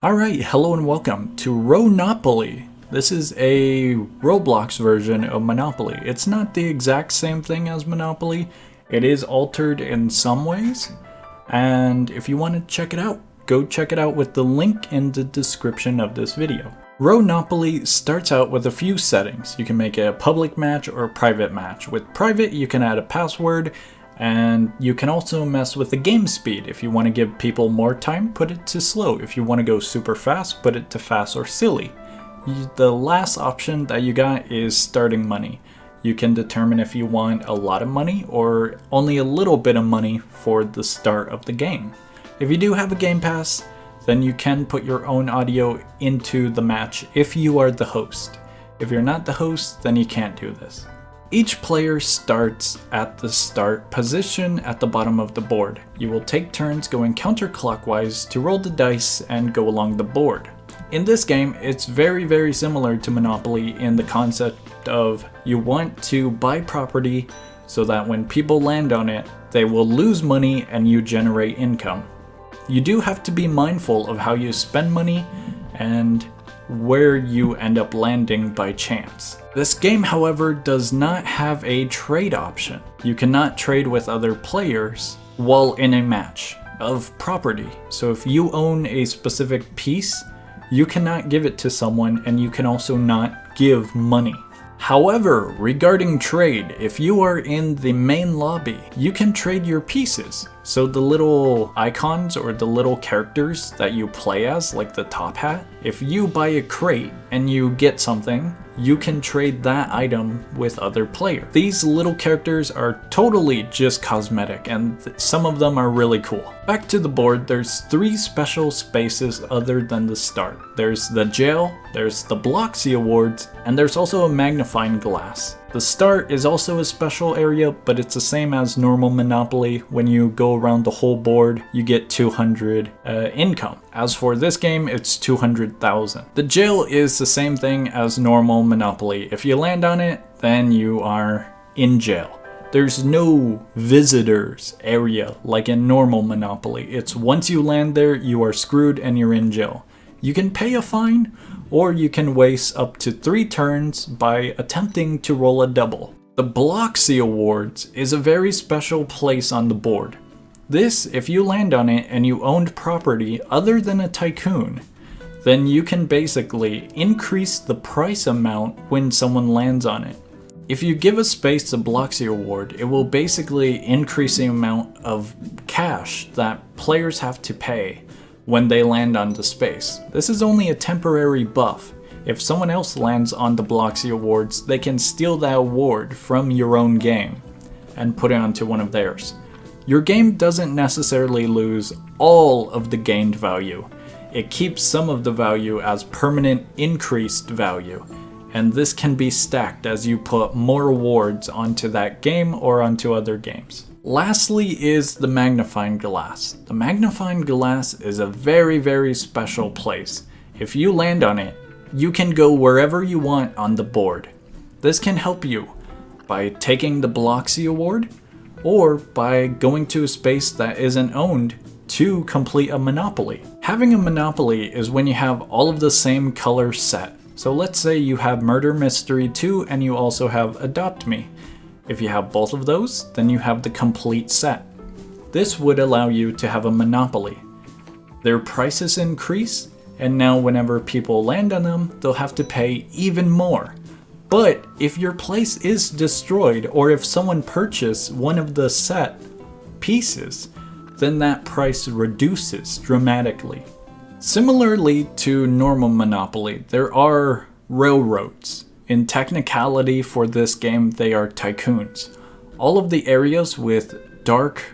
Alright, hello and welcome to Ronopoly. This is a Roblox version of Monopoly. It's not the exact same thing as Monopoly. It is altered in some ways. And if you want to check it out, go check it out with the link in the description of this video. Ronopoly starts out with a few settings. You can make it a public match or a private match. With private, you can add a password. And you can also mess with the game speed. If you want to give people more time, put it to slow. If you want to go super fast, put it to fast or silly. The last option that you got is starting money. You can determine if you want a lot of money or only a little bit of money for the start of the game. If you do have a game pass, then you can put your own audio into the match if you are the host. If you're not the host, then you can't do this. Each player starts at the start position at the bottom of the board. You will take turns going counterclockwise to roll the dice and go along the board. In this game, it's very similar to Monopoly in the concept of you want to buy property so that when people land on it, they will lose money and you generate income. You do have to be mindful of how you spend money and where you end up landing by chance. This game, however, does not have a trade option. You cannot trade with other players while in a match of property. So if you own a specific piece, you cannot give it to someone, and you can also not give money. However, regarding trade, if you are in the main lobby, you can trade your pieces. So the little icons or the little characters that you play as, like the top hat, if you buy a crate and you get something, you can trade that item with other players. These little characters are totally just cosmetic, and some of them are really cool. Back to the board, there's 3 special spaces other than the start. There's the jail, there's the Bloxy Awards, and there's also a magnifying glass. The start is also a special area, but it's the same as normal Monopoly. When you go around the whole board, you get 200 income. As for this game, it's 200,000. The jail is the same thing as normal Monopoly. If you land on it, then you are in jail. There's no visitors area like in normal Monopoly. It's once you land there, you are screwed and you're in jail. You can pay a fine, or you can waste up to 3 turns by attempting to roll a double. The Bloxy Awards is a very special place on the board. This, if you land on it and you owned property other than a tycoon, then you can basically increase the price amount when someone lands on it. If you give a space to Bloxy Award, it will basically increase the amount of cash that players have to pay when they land on the space. This is only a temporary buff. If someone else lands on the Bloxy Awards, they can steal that award from your own game and put it onto one of theirs. Your game doesn't necessarily lose all of the gained value. It keeps some of the value as permanent increased value, and this can be stacked as you put more awards onto that game or onto other games. Lastly is the magnifying glass. The magnifying glass is a very special place. If you land on it, you can go wherever you want on the board. This can help you by taking the Bloxy Award or by going to a space that isn't owned to complete a Monopoly. Having a Monopoly is when you have all of the same color set. So let's say you have Murder Mystery 2 and you also have Adopt Me. If you have both of those, then you have the complete set. This would allow you to have a monopoly. Their prices increase, and now whenever people land on them, they'll have to pay even more. But if your place is destroyed, or if someone purchased one of the set pieces, then that price reduces dramatically. Similarly to normal Monopoly, there are railroads. In technicality for this game, they are tycoons. All of the areas with dark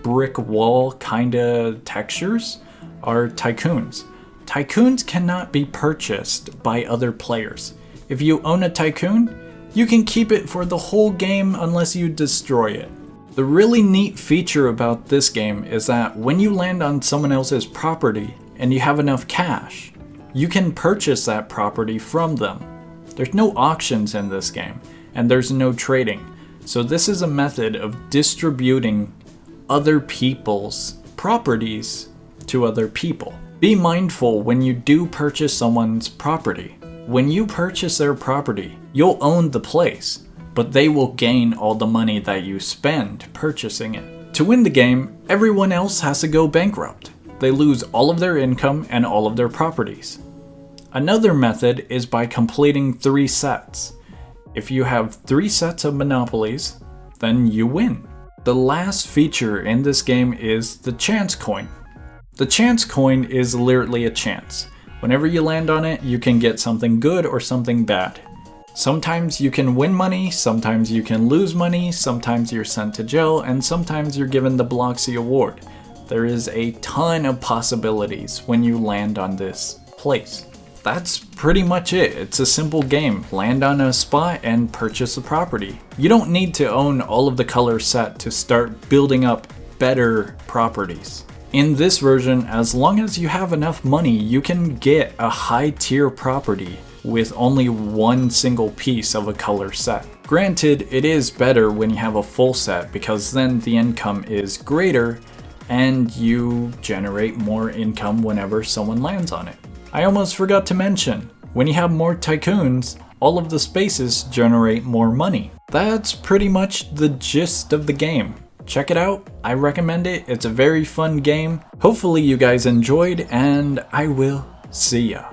brick wall kinda textures are tycoons. Tycoons cannot be purchased by other players. If you own a tycoon, you can keep it for the whole game unless you destroy it. The really neat feature about this game is that when you land on someone else's property and you have enough cash, you can purchase that property from them. There's no auctions in this game, and there's no trading. So this is a method of distributing other people's properties to other people. Be mindful when you do purchase someone's property. When you purchase their property, you'll own the place, but they will gain all the money that you spend purchasing it. To win the game, everyone else has to go bankrupt. They lose all of their income and all of their properties. Another method is by completing 3 sets. If you have 3 sets of monopolies, then you win. The last feature in this game is the chance coin. The chance coin is literally a chance. Whenever you land on it, you can get something good or something bad. Sometimes you can win money, sometimes you can lose money, sometimes you're sent to jail, and sometimes you're given the Bloxy Award. There is a ton of possibilities when you land on this place. That's pretty much it. It's a simple game. Land on a spot and purchase a property. You don't need to own all of the color set to start building up better properties. In this version, as long as you have enough money, you can get a high tier property with only one single piece of a color set. Granted, it is better when you have a full set because then the income is greater and you generate more income whenever someone lands on it. I almost forgot to mention, when you have more tycoons, all of the spaces generate more money. That's pretty much the gist of the game. Check it out, I recommend it, it's a very fun game. Hopefully you guys enjoyed, and I will see ya.